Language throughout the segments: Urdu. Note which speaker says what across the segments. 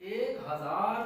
Speaker 1: 1000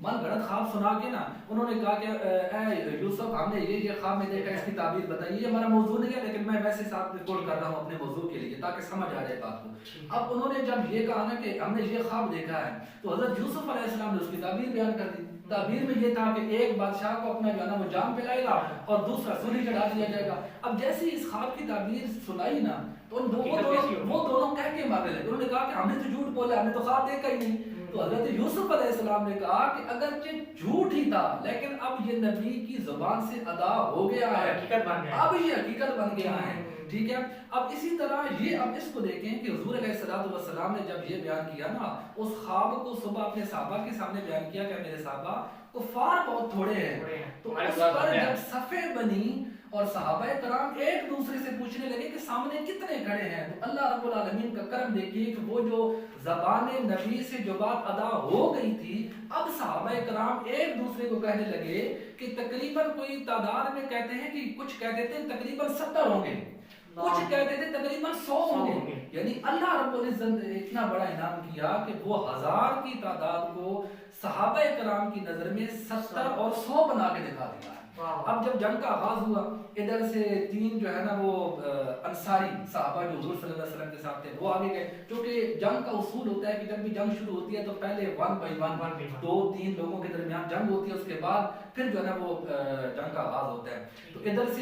Speaker 1: من گھڑت خواب سنا کے نا انہوں نے کہا کہ اے یوسف ہم نے یہ خواب میں دیکھا، اس کی تعبیر بتائیے. یہ ہمارا موضوع نہیں ہے لیکن میں ویسے ساتھ ریکارڈ کر رہا ہوں اپنے موضوع کے لیے تاکہ سمجھ آ جائے بات کو. اب انہوں نے جب یہ کہا نا کہ ہم نے یہ خواب دیکھا ہے تو حضرت یوسف علیہ السلام نے اس کی تعبیر بیان کر دی. تعبیر میں یہ تھا کہ ایک بادشاہ کو اپنا جو ہے نا وہ جام پلائے گا اور دوسرا سولی چڑھا دیا جائے گا. اب جیسے ہی اس خواب کی تعبیر سنائی نا تو وہ دونوں کہہ کے مارنے لگے. انہوں نے کہا کہ ہم نے تو جھوٹ بولا، ہم نے تو خواب دیکھا ہی نہیں. تو حضرت یوسف علیہ السلام نے کہا کہ اگرچہ جھوٹ ہی تھا لیکن اب یہ نبی کی زبان سے ادا ہو گیا ہے، اب یہ حقیقت بن گیا ہے. ٹھیک ہے. اب اسی طرح یہ اب اس کو دیکھیں کہ حضور علیہ السلام نے جب یہ بیان کیا نا اس خواب کو صبح اپنے صحابہ کے سامنے بیان کیا کہ میرے صحابہ کفار بہت تھوڑے ہیں. تو اس پر جب صفیں بنی اور صحابہ کرام ایک دوسرے سے پوچھنے لگے کہ سامنے کتنے کھڑے ہیں، تو اللہ رب العالمین کا کرم دیکھیے کہ وہ جو زبان نبی سے جو بات ادا ہو گئی تھی اب صحابہ کرام ایک دوسرے کو کہنے لگے کہ تقریباً کوئی تعداد میں کہتے ہیں کہ کچھ کہتے تھے تقریباً 70 ہوں گے، کچھ کہتے تھے تقریباً 100 ہوں گے. یعنی اللہ رب العزت نے اتنا بڑا انعام کیا کہ وہ 1000 کی تعداد کو صحابہ کرام کی نظر میں 70 اور 100 بنا کے دکھا دیا. اب جب جنگ کا آغاز ہوا ادھر سے 3 جو ہے نا وہ انصاری صحابہ جو حضور صلی اللہ علیہ وسلم کے ساتھ تھے وہ آگے گئے، کیونکہ جنگ کا اصول ہوتا ہے کہ جب بھی جنگ شروع ہوتی ہے تو پہلے 1 بائی 1 2-3 لوگوں کے درمیان جنگ ہوتی ہے، اس کے بعد پھر جو ہے نا وہ جنگ کا آغاز ہوتا ہے. تو ادھر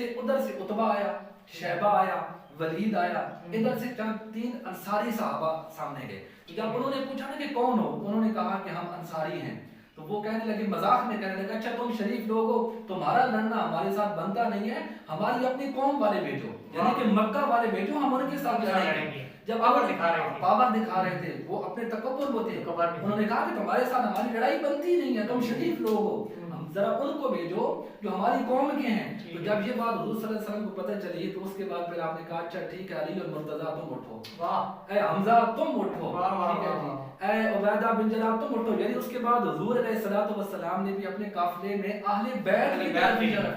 Speaker 1: سے عتبہ آیا، شیبہ آیا، ولید آیا، ادھر سے 3 انصاری صحابہ سامنے گئے. جب انہوں نے پوچھا نا کہ کون ہو، انہوں نے کہا کہ ہم انصاری ہیں. تو وہ کہنے لگے مذاق میں کہنے لگے اچھا تم شریف لوگ ہو، تمہارا لڑنا ہمارے ساتھ بنتا نہیں ہے، ہماری اپنی قوم والے بھیجو، یعنی کہ مکہ والے بھیجو، ہم ان کے ساتھ لڑیں گے. جب پاور دکھا رہے تھے وہ اپنے تکبر ہوتے ہیں، انہوں نے کہا کہ تمہارے ساتھ ہماری لڑائی بنتی نہیں ہے، تم شریف لوگ ہو، ذرا ان کو بھیجو جو ہماری قوم کے ہیں. تو جب یہ بات حضور صلی اللہ علیہ وسلم کو پتہ چلی تو اس کے بعد پھر آپ نے کہا اچھا ٹھیک ہے علی اور مرتضیٰ تم اٹھو، اے حمزہ تم اٹھو، ٹھیک ہے جی، اے عبیدہ بن جراح تم اٹھو. یعنی اس کے بعد حضور علیہ السلام نے بھی اپنے قافلے میں اہل بیت کی طرف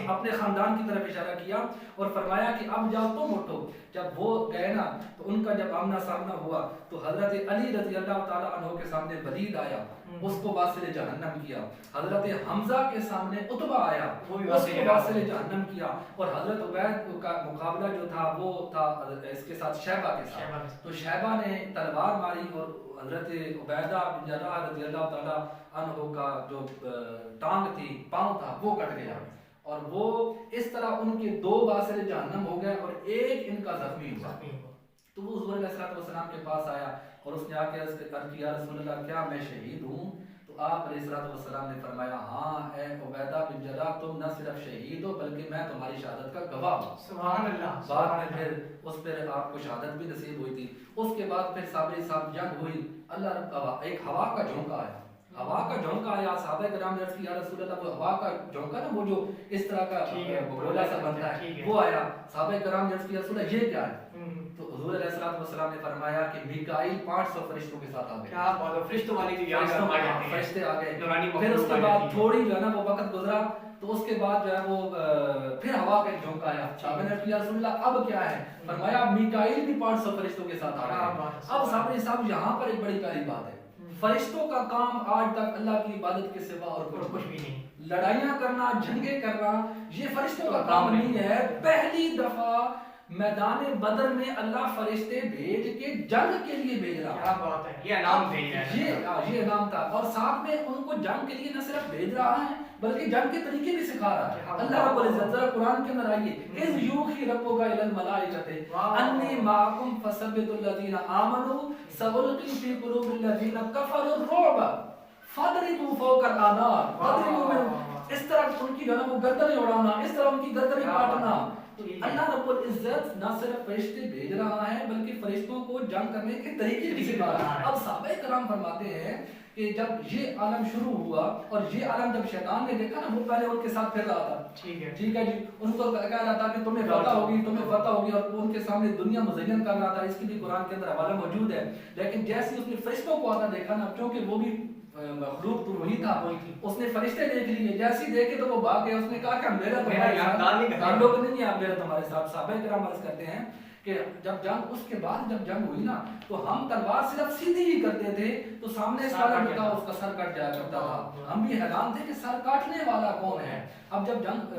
Speaker 1: اپنے خاندان کی طرف اشارہ کیا اور فرمایا کہ اب جاؤ تم اٹھو. جب وہ گئے نا تو ان کا جب آمنا سامنا ہوا تو حضرت علی رضی اللہ تعالیٰ عنہ کے سامنے ولید آیا، اس کو واصل جہنم کیا. حضرت حمزہ کے سامنے عتبہ آیا، اس کو واصل جہنم کیا. اور حضرت عبید کا مقابلہ جو تھا وہ تھا اس کے ساتھ شیبہ کے ساتھ. تو شیبہ نے تلوار ماری اور حضرت عبیدہ بن جراح رضی اللہ تعالیٰ عنہ کا جو ٹانگ تھی، پاؤں تھا، وہ کٹ گیا. اور وہ اس طرح ان کے 2 واصل جہنم ہو گئے اور ایک ان کا زخمی ہوا. تو وہ حضور علیہ السلام کے پاس آیا اور اس نے آ کے عرض کیا رسول اللہ کیا میں شہید ہوں؟ تو آپ علیہ السلام نے فرمایا ہاں اے عبیدہ بن جراح تم نہ صرف شہید ہو بلکہ میں تمہاری شہادت کا گواہ ہوں. سبحان اللہ. بعد میں پھر اس پر آپ کو شہادت بھی نصیب ہوئی تھی. اس کے بعد پھر صاحب جنگ ہوئی، اللہ ایک ہوا کا جھونکا آیا، ہوا کا جھونکا آیا. صحابہ کرام نے عرض کیا رسول اللہ وہ ہوا کا جھونکا نا وہ جو اس طرح کا گولا سا بنتا ہے وہ آیا. صحابہ کرام نے عرض کیا رسول اللہ یہ کیا ہے؟ تو حضور علیہ السلام نے فرمایا کہ میکائیل 500 فرشتوں کے ساتھ آ گئے. کیا بات ہے، فرشتوں والی جو فرشتے آ گئے. پھر اس کے بعد تھوڑی جو ہے نا وہ وقت گزرا تو اس کے بعد جو ہے وہ پھر ہوا کا جھونکا آیا. صحابہ نے کہا رسول اللہ اب کیا ہے؟ فرمایا میکائیل بھی 500 فرشتوں کے ساتھ آ گئے. اب صاحب یہاں پر ایک بڑی پیاری بات ہے، فرشتوں کا کام آج تک اللہ کی عبادت کے سوا اور کچھ بھی نہیں. لڑائیاں کرنا، جنگیں کرنا یہ فرشتوں کا کام نہیں ہے. پہلی دفعہ میدان بدر میں اللہ فرشتے بھیج کے جنگ کے لیے بھیج رہا. کیا بات ہے، یہ انعام بھیج رہا ہے، یہ انعام تھا. اور ساتھ میں ان کو جنگ کے لیے نہ صرف بھیج رہا ہے بلکہ جنگ کے طریقے بھی سکھا رہا ہے. اللہ رب العزت ذرا قرآن کے اندر آئیے، اذ یوحی ربک الی الملائکۃ انی معکم فثبتوا الذین آمنوا سألقی فی قلوب الذین کفروا الرعب فاضربوا فوق الاعناق. اس طرح ان کی جو ہے نا وہ گردنیں اڑانا، اس طرح ان کی گردنیں کاٹنا. تو اللہ رب العزت نہ صرف فرشتے بھیج رہا ہے بلکہ فرشتوں کو جنگ کرنے کے طریقے بھی سکھا رہا ہے. اب صحابہ کرام فرماتے ہیں کہ جب یہ عالم شروع ہوا اور یہ عالم جب شیطان نے دیکھا نا وہ پہلے ان کے ساتھ پھر رہا تھا. ٹھیک ہے جی، ان کو کہہ رہا تھا کہ تمہیں فتح ہوگی اور ان کے سامنے دنیا مزین کر رہا تھا. اس کی بھی قرآن کے اندر حوالہ موجود ہے. لیکن جیسے اس نے فرشتوں کو آتا دیکھا نا، کیونکہ وہ بھی مخلوق تو وہی تھا، اس نے فرشتے دیکھ لیے، جیسے ہی دیکھے تو وہ بھاگ گئے. اس نے کہا کہ میرا تمہارے ساتھ تعلق نہیں ہے، میرا تمہارے ساتھ. صحابہ کرام عرض کرتے ہیں کہ کہ جب جنگ اس کے بعد جب جنگ ہوئی نا تو ہم تلوار صرف سیدھی ہی کرتے تھے تو سامنے اس والا جو تھا اس کا سر کٹ جایا کرتا تھا. ہم بھی حیران تھے کہ سر کاٹنے والا کون ہے. اب جب جنگ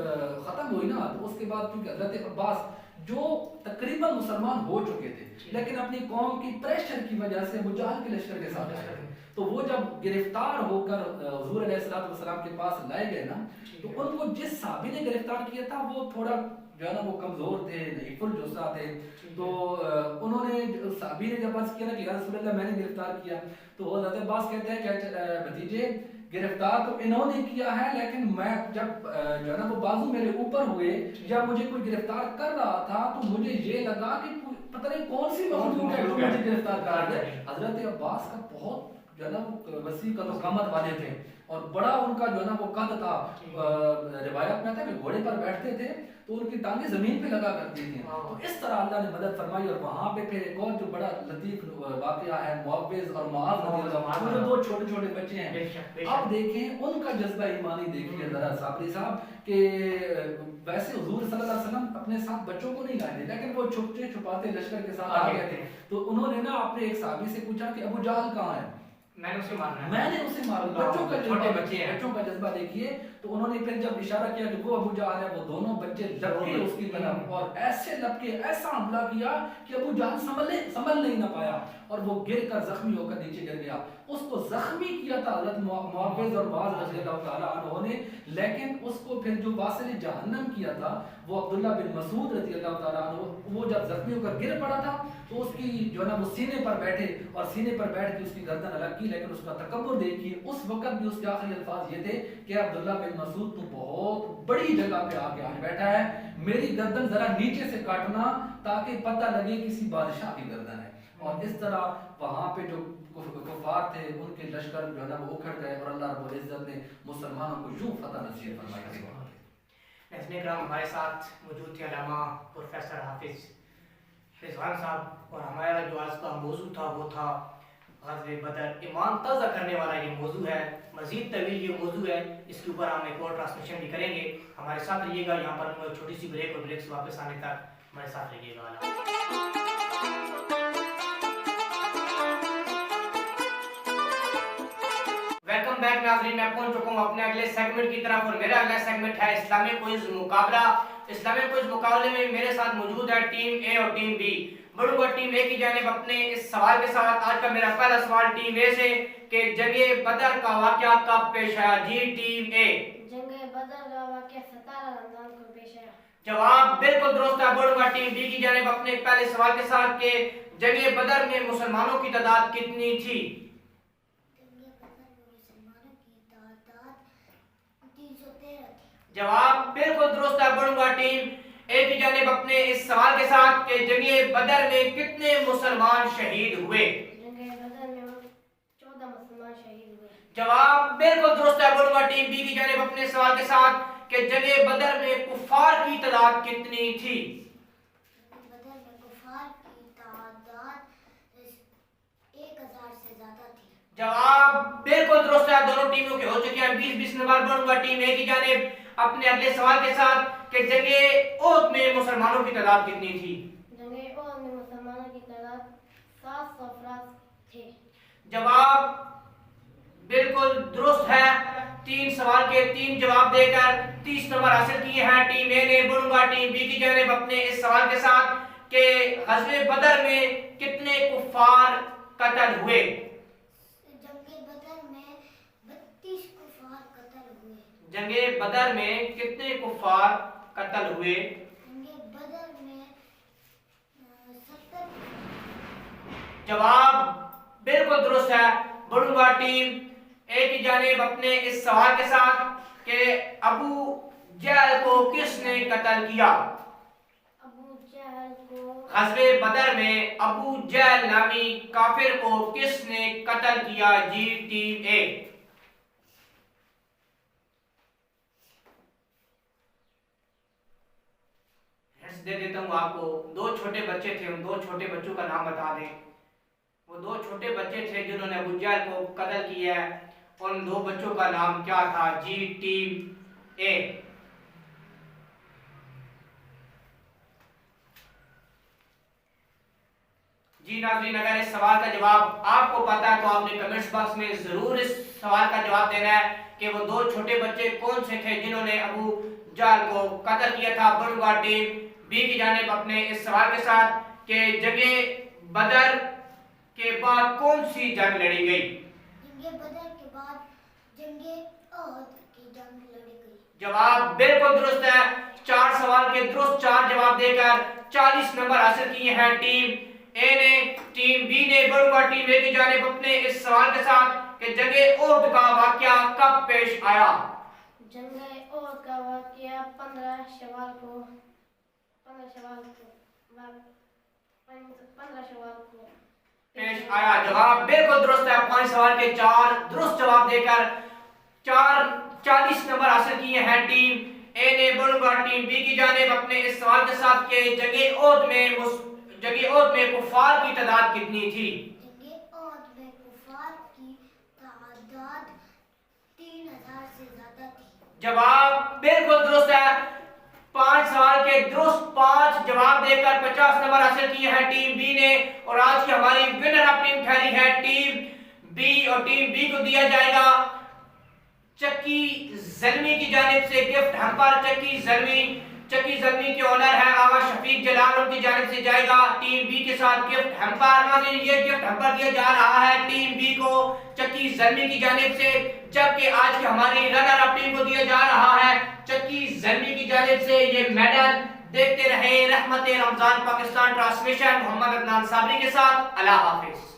Speaker 1: ختم ہوئی نا تو اس کے بعد کیونکہ حضرت عباس جو تقریباً مسلمان ہو چکے تھے لیکن اپنی قوم کی پریشر کی وجہ سے ابو جہل کے لشکر کے ساتھ آئے تھے تو وہ جب گرفتار ہو کر حضور علیہ السلام کے پاس لائے گئے نا تو ان کو جس صحابی نے گرفتار کیا تھا وہ تھوڑا جو ہے نا وہ کمزور تھے, ضعیف الجثہ تھے. تو انہوں نے صحابی نے جب عرض کیا نا کہ یا رسول اللہ میں نے گرفتار کیا تو حضرت عباس کہتے ہیں کہ بھتیجے گرفتار تو انہوں نے کیا ہے لیکن میں جب جو ہے نا وہ بازو میرے اوپر ہوئے یا مجھے کوئی گرفتار کر رہا تھا تو مجھے یہ لگا کہ پتہ نہیں کون سی مخلوق ہے جو مجھے گرفتار کر رہا ہے. حضرت عباس کا بہت جو ہے نا وہ وسیع قد و قامت والے تھے اور بڑا ان کا جو ہے نا وہ قد تھا. روایت میں تھا کہ گھوڑے پر بیٹھتے تھے تو ان کی ٹانگیں زمین پہ لگا کرتی تھیں. تو اس طرح اللہ نے مدد فرمائی. اور وہاں پہ پھر ایک اور جو بڑا لطیف واقعہ ہے معوذ اور معاذ رضی اللہ عنہ, جو دو چھوٹے چھوٹے بچے ہیں. اب دیکھیں ان کا جذبہ ایمانی دیکھیے ذرا صابری صاحب کہ ویسے حضور صلی اللہ علیہ وسلم اپنے ساتھ بچوں کو نہیں لائے تھے لیکن وہ چھپتے چھپاتے لشکر کے ساتھ آ گئے تھے. تو انہوں نے نا اپنے ایک صحابی سے پوچھا کہ ابو جہل کہاں ہے,
Speaker 2: میں نے اسے مارنا ہے,
Speaker 1: میں نے اسے مارا. بچوں کا چھوٹے بچے ہیں, بچوں کا جذبہ دیکھیے. تو انہوں نے پھر جب اشارہ کیا کہ وہ ابو جہل ہے وہ دونوں بچے لپکے اس کی طرف اور ایسے لپکے ایسا حملہ کیا کہ ابو جہل سنبھل نہیں نہ پایا اور وہ گر کر زخمی ہو کر نیچے گر گیا. اس کو زخمی کیا تھا حضرت معوذ اور معاذ رضی اللہ تعالیٰ عنہ نے, لیکن اس کو پھر جو واصل جہنم کیا تھا وہ عبداللہ بن مسعود رضی اللہ تعالیٰ عنہ, وہ جب زخمی ہو کر گر پڑا تھا تو اس کی جو ہے نا وہ سینے پر بیٹھے اور سینے پر بیٹھ کے اس کی گردن الگ کی. لیکن اس کا تکبر دیکھیے, اس وقت بھی اس کے آخری الفاظ یہ تھے کہ عبداللہ بن مسعود تو بہت بڑی جگہ پہ آ کے آج بیٹھا ہے, میری گردن ذرا نیچے سے کاٹنا تاکہ پتہ لگے کسی بادشاہ کی گردن ہے. اور اس طرح وہاں پہ جو کفار تھے ان کے لشکر جو ہے نا وہ اکھڑ گئے اور اللہ رب العزت نے مسلمانوں کو یوں فتح نصیب فرمائی.
Speaker 2: ناظرین کرام, ہمارے ساتھ موجود تھے علامہ پروفیسر حافظ رضوان صاحب اور ہمارا جو آج کا موضوع تھا وہ تھا غزوہ بدر. ایمان تازہ کرنے والا یہ موضوع ہے, مزید طویل یہ موضوع ہے, اس کے اوپر ہم ایک اور ٹرانسمیشن بھی کریں گے. ہمارے ساتھ رہیے گا. یہاں پر چھوٹی سی بریک اور بریک سے واپس آنے تک ہمارے ساتھ رہیے گا. ویلکم بیک ناظرین, میں پہنچ چکا ہوں اپنے اگلے سیگمنٹ کی طرف اور میرا اگلا سیگمنٹ ہے اسلامی کوئز مقابلہ. اسلامی کوئز مقابلے میں میرے ساتھ موجود ہے ٹیم اے اور ٹیم بی. بڑھوں گا ٹیم اے کی جانب اپنے اس سوال کے ساتھ. آج کا میرا پہلا سوال ٹیم اے سے کہ جنگ بدر کا واقعہ کب پیش آیا؟ جی ٹیم اے.
Speaker 3: جنگ بدر کا واقعہ 17 رمضان کو پیش آیا.
Speaker 2: جواب بالکل درست ہے. بڑھوں گا ٹیم بی کی جانب اپنے پہلے سوال کے ساتھ کہ جنگ بدر میں مسلمانوں کی تعداد کتنی تھی؟ جواب بالکل درست ہے. بڑھوں گا ٹیم اے کی جانب اپنے اس سوال کے ساتھ کہ جنگ بدر میں کتنے مسلمان شہید ہوئے؟
Speaker 3: جنگ بدر میں 14 مسلمان شہید ہوئے.
Speaker 2: جواب بالکل درست ہے. بڑھوں گا ٹیم بی کی جانب اپنے سوال کے ساتھ کہ جنگ بدر میں کفار کی تعداد کتنی تھی؟
Speaker 3: بدر میں کفار کی تعداد 1000 سے زیادہ تھی.
Speaker 2: جواب بالکل درست ہے. دونوں ٹیموں کے ہو چکے ہیں 20-20 نمبر. بڑھوں گا ٹیم اے کی جانب اپنے اگلے سوال کے ساتھ کہ جنگ احد میں مسلمانوں کی تعداد کتنی تھی؟
Speaker 3: جنگ احد میں مسلمانوں کی تعداد 700 افراد تھے.
Speaker 2: جواب بالکل درست ہے. 3 سوال کے 3 جواب دے کر 30 نمبر حاصل کیے ہیں ٹیم اے نے. بڑھوں گا ٹیم بی کی جانب اپنے اس سوال کے ساتھ کہ غزوہ بدر میں کتنے کفار قتل ہوئے؟ جنگ بدر میں کتنے کفار قتل ہوئے؟
Speaker 3: جنگ بدر میں 70.
Speaker 2: جواب بالکل درست ہے. بڑھوں گا ٹیم اے کی جانب اپنے اس سوال کے ساتھ کہ ابو جہل کو کس نے قتل کیا؟
Speaker 3: ابو جہل کو
Speaker 2: غزوہ بدر میں ابو جہل نامی کافر کو کس نے قتل کیا؟ جی ٹیم اے. دے دیتا ہوں آپ کو. 2 چھوٹے بچے تھے, ان 2 چھوٹے بچوں کا نام بتا دیں. وہ 2 چھوٹے بچے تھے جنہوں نے ابو جہل کو قتل کیا ہے. ان 2 بچوں کا نام کیا تھا؟ جی ٹیم اے. جی ناظرین، اگر اس سوال کا جواب آپ کو پتا ہے تو آپ نے کمنٹس باکس میں ضرور اس سوال کا جواب دینا ہے کہ وہ 2 چھوٹے بچے کون سے تھے جنہوں نے ابو جہل کو قتل کیا تھا۔ بڑھوں گا ٹیم بی کی جانب اپنے اس سوال کے ساتھ کہ جنگ بدر کے بعد کون سی جنگ لڑی گئی؟
Speaker 3: جنگ بدر کے بعد جنگ احد کی جنگ لڑی گئی۔
Speaker 2: جواب بالکل درست ہے۔ 4 سوال کے درست 4 جواب دے کر 40 نمبر حاصل کیے ہیں ٹیم اے نے۔ ٹیم بی نے بڑھوں گا ٹیم اے کی جانب اپنے اس سوال کے ساتھ کہ جنگ احد کا واقعہ کب پیش آیا؟
Speaker 3: جنگ احد کا واقعہ 15 شوال کو
Speaker 2: پیش آیا۔ جواب بالکل درست ہے۔ 5 سوال کے 4 درست جواب دے کر 40 نمبر حاصل کیے ہیں ٹیم اے نے۔ بڑھوں گا ٹیم بی کی جانب اپنے اس سوال کے ساتھ کہ جنگ احد میں کفار کی تعداد کتنی تھی؟
Speaker 3: جنگ احد میں کفار کی تعداد 3000 سے زیادہ تھی۔
Speaker 2: جواب بالکل درست ہے۔ 5 سوال کے درست 5 جواب دے کر 50 نمبر حاصل کیے ہیں ٹیم بی نے، اور آج کی ہماری ونر اپ ٹیم ٹھہری ہے ٹیم بی، اور ٹیم بی کو دیا جائے گا چکی زلمی کی جانب سے گفٹ ہمپر۔ چکی زلمی کے اونر ہے آغا شفیق جلال، ان کی جانب سے جائے گا ٹیم بی کے ساتھ گفٹ ہمپر۔ یہ گفٹ ہمپر دیا جا رہا ہے ٹیم بی کو چکی زلمی کی جانب سے، جبکہ آج کی ہماری رنر اپ ٹیم کو دیا جا رہا ہے چکی زلمی کی جانب سے یہ میڈل۔ دیکھتے رہے رحمت رمضان پاکستان ٹرانسمیشن محمد عدنان صابری کے ساتھ۔ اللہ حافظ۔